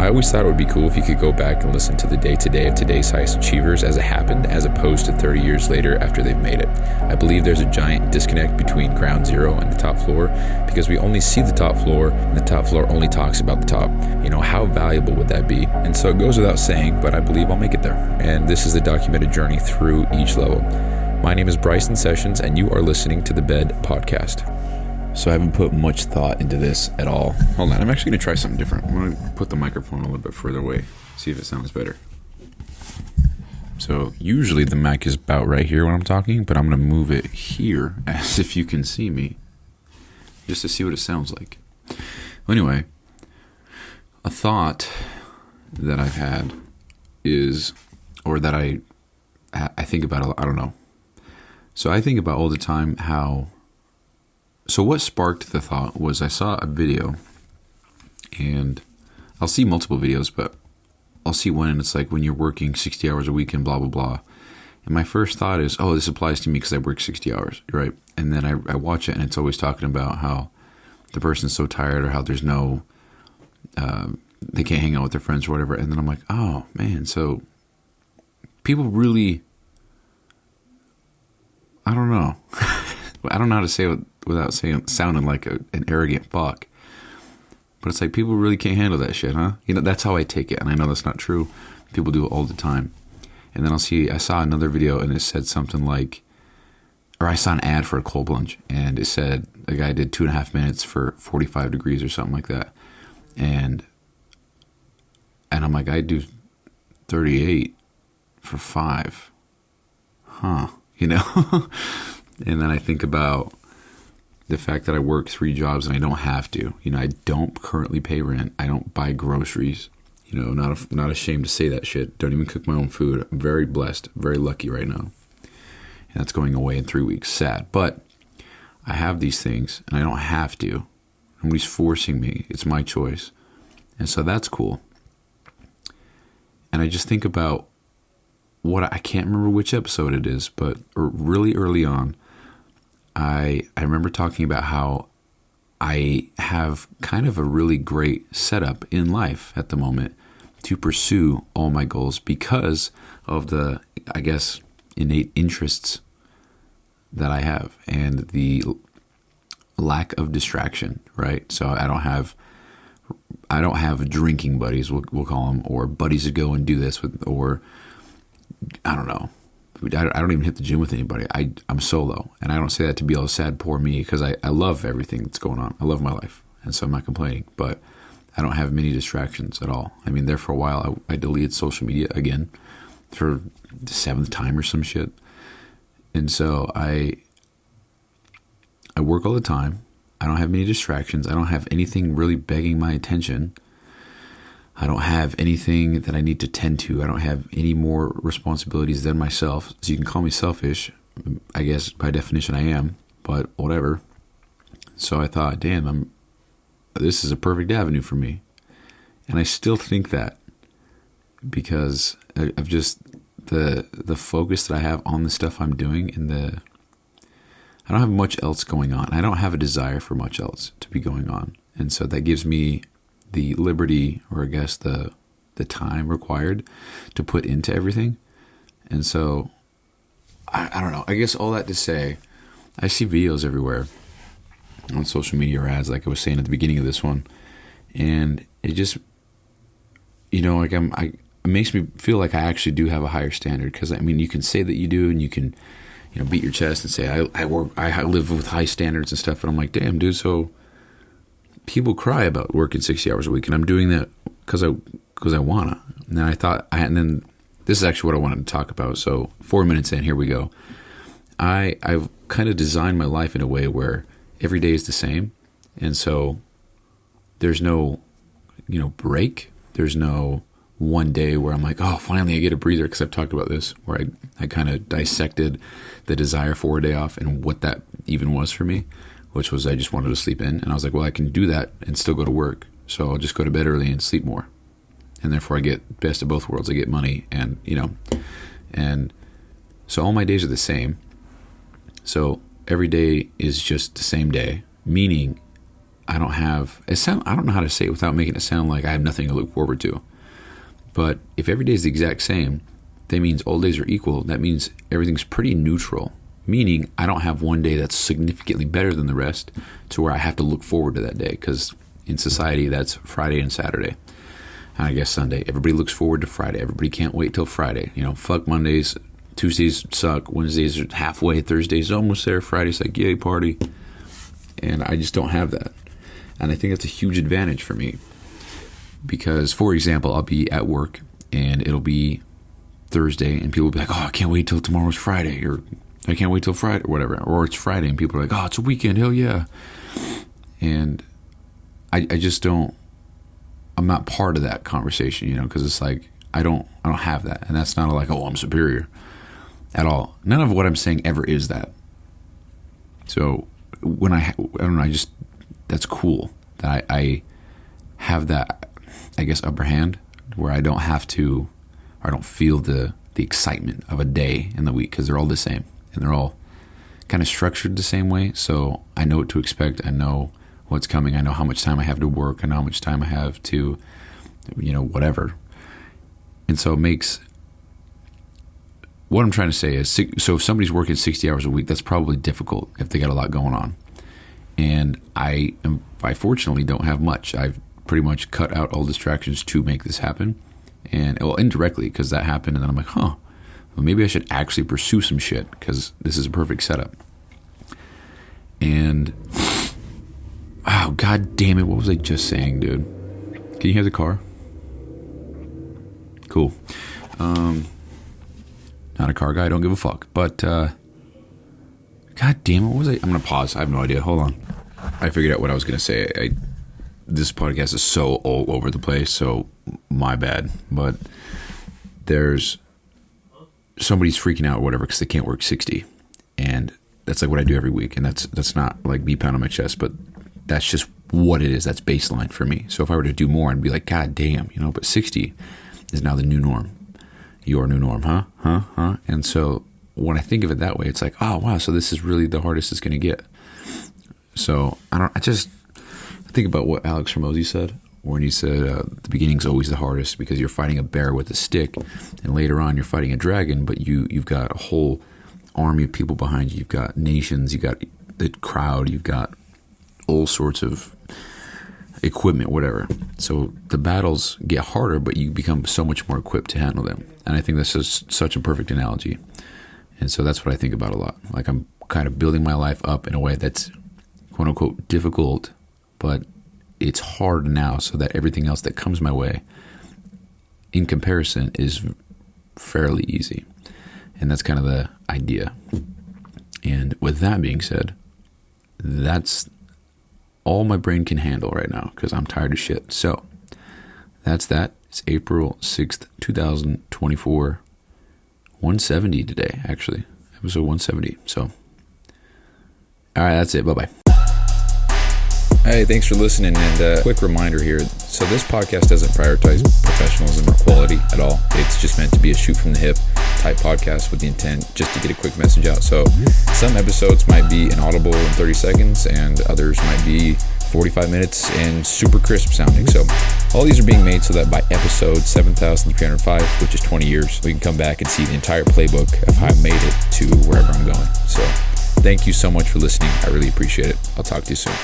I always thought it would be cool if you could go back and listen to the day-to-day of today's highest achievers as it happened, as opposed to 30 years later after they've made it. I believe there's a giant disconnect between ground zero and the top floor because we only see the top floor and the top floor only talks about the top. How valuable would that be? And so it goes without saying, but I believe I'll make it there. And this is the documented journey through each level. My name is Bryson Sessions, and you are listening to the Bed Podcast. So I haven't put much thought into this at all. Hold on, I'm actually going to try something different. I'm going to put the microphone a little bit further away, see if it sounds better. So usually the mic is about right here when I'm talking, but I'm going to move it here as if you can see me, just to see what it sounds like. Anyway, a thought that I've had is, or that I think about a lot, I don't know. So I think about all the time how, so what sparked the thought was I saw a video, and I'll see multiple videos, but I'll see one and it's like when you're working 60 hours a week and blah, blah, blah. And my first thought is, oh, this applies to me because I work 60 hours, right? And then I watch it and it's always talking about how the person's so tired or how there's no, they can't hang out with their friends or whatever. And then I'm like, oh man, so people really, I don't know. I don't know how to say it without sounding like an arrogant fuck. But it's like people really can't handle that shit, huh? That's how I take it. And I know that's not true. People do it all the time. And then I saw another video and it said something like, or I saw an ad for a cold plunge and it said the guy did 2.5 minutes for 45 degrees or something like that. And I'm like, I do 38 for 5. Huh. And then I think about the fact that I work 3 jobs and I don't have to. I don't currently pay rent. I don't buy groceries. Not ashamed to say that shit. Don't even cook my own food. I'm very blessed, very lucky right now. And that's going away in 3 weeks. Sad. But I have these things and I don't have to. Nobody's forcing me. It's my choice. And so that's cool. And I just think about I can't remember which episode it is, but really early on, I remember talking about how I have kind of a really great setup in life at the moment to pursue all my goals because of the, I guess, innate interests that I have and the lack of distraction, right? So I don't have drinking buddies, we'll call them, or buddies to go and do this with, or I don't know. I don't even hit the gym with anybody. I'm solo. And I don't say that to be all sad, poor me, because I love everything that's going on. I love my life. And so I'm not complaining. But I don't have many distractions at all. I mean, there for a while, I deleted social media again for the 7th time or some shit. And so I work all the time. I don't have many distractions. I don't have anything really begging my attention. I don't have anything that I need to tend to. I don't have any more responsibilities than myself. So you can call me selfish. I guess by definition I am, but whatever. So I thought, damn, this is a perfect avenue for me. And I still think that because of just the focus that I have on the stuff I'm doing and I don't have much else going on. I don't have a desire for much else to be going on. And so that gives me the liberty, or I guess the time required to put into everything. And so, I don't know. I guess all that to say, I see videos everywhere on social media or ads, like I was saying at the beginning of this one. And it just, it makes me feel like I actually do have a higher standard. Because, I mean, you can say that you do, and you can, beat your chest and say, I live with high standards and stuff. And I'm like, damn, dude, so people cry about working 60 hours a week, and I'm doing that because I wanna. And then this is actually what I wanted to talk about. So 4 minutes in, here we go. I've kind of designed my life in a way where every day is the same, and so there's no, break. There's no one day where I'm like, oh, finally I get a breather, because I've talked about this, where I kind of dissected the desire for a day off and what that even was for me, which was I just wanted to sleep in. And I was like, well, I can do that and still go to work. So I'll just go to bed early and sleep more. And therefore I get best of both worlds. I get money and, and so all my days are the same. So every day is just the same day, meaning I don't have I don't know how to say it without making it sound like I have nothing to look forward to. But if every day is the exact same, that means all days are equal. That means everything's pretty neutral, meaning I don't have one day that's significantly better than the rest to where I have to look forward to that day, because in society that's Friday and Saturday. And I guess Sunday. Everybody looks forward to Friday. Everybody can't wait till Friday. Fuck Mondays. Tuesdays suck. Wednesdays are halfway. Thursdays almost there. Friday's like, yay, party. And I just don't have that. And I think that's a huge advantage for me. Because, for example, I'll be at work and it'll be Thursday and people will be like, oh, I can't wait till tomorrow's Friday. Or I can't wait till Friday or whatever. Or it's Friday and people are like, oh, it's a weekend. Hell yeah. And I just don't. I'm not part of that conversation, because it's like I don't have that, and that's not like, oh, I'm superior at all. None of what I'm saying ever is that. So when I don't know, that's cool that I have that, I guess, upper hand where I don't have to, or I don't feel the excitement of a day in the week, because they're all the same and they're all kind of structured the same way. So I know what to expect. I know what's coming. I know how much time I have to work. I know how much time I have to, whatever. And so it makes, what I'm trying to say is, so if somebody's working 60 hours a week, that's probably difficult if they got a lot going on. And I fortunately don't have much. I've pretty much cut out all distractions to make this happen. And, well, indirectly, because that happened. And then I'm like, well, maybe I should actually pursue some shit, because this is a perfect setup. And oh, God damn it. What was I just saying, dude? Can you hear the car? Cool. Not a car guy. I don't give a fuck. But, God damn it. What was I? I'm going to pause. I have no idea. Hold on. I figured out what I was going to say. This podcast is so all over the place, so my bad. But there's somebody's freaking out or whatever because they can't work 60. And that's like what I do every week. And that's not like me pounding my chest, but that's just what it is. That's baseline for me. So if I were to do more, I'd be like, God damn, but 60 is now the new norm. Your new norm, huh? And so when I think of it that way, it's like, oh, wow, so this is really the hardest it's going to get. So I think about what Alex Hormozy said when he said the beginning's always the hardest because you're fighting a bear with a stick, and later on you're fighting a dragon, but you've got a whole army of people behind you. You've got nations, you've got the crowd, you've got all sorts of equipment, whatever. So the battles get harder, but you become so much more equipped to handle them. And I think that's just such a perfect analogy. And so that's what I think about a lot. Like I'm kind of building my life up in a way that's quote unquote difficult, but it's hard now so that everything else that comes my way in comparison is fairly easy. And that's kind of the idea. And with that being said, that's all my brain can handle right now because I'm tired of shit. So that's that. It's April 6th, 2024. 170 today, actually. Episode 170. So, all right, that's it. Bye-bye. Hey, thanks for listening, and quick reminder here. So this podcast doesn't prioritize professionalism or quality at all. It's just meant to be a shoot from the hip type podcast with the intent just to get a quick message out. So some episodes might be inaudible in 30 seconds, and others might be 45 minutes and super crisp sounding. So all these are being made so that by episode 7,305, which is 20 years, we can come back and see the entire playbook of how I made it to wherever I'm going. So thank you so much for listening. I really appreciate it. I'll talk to you soon.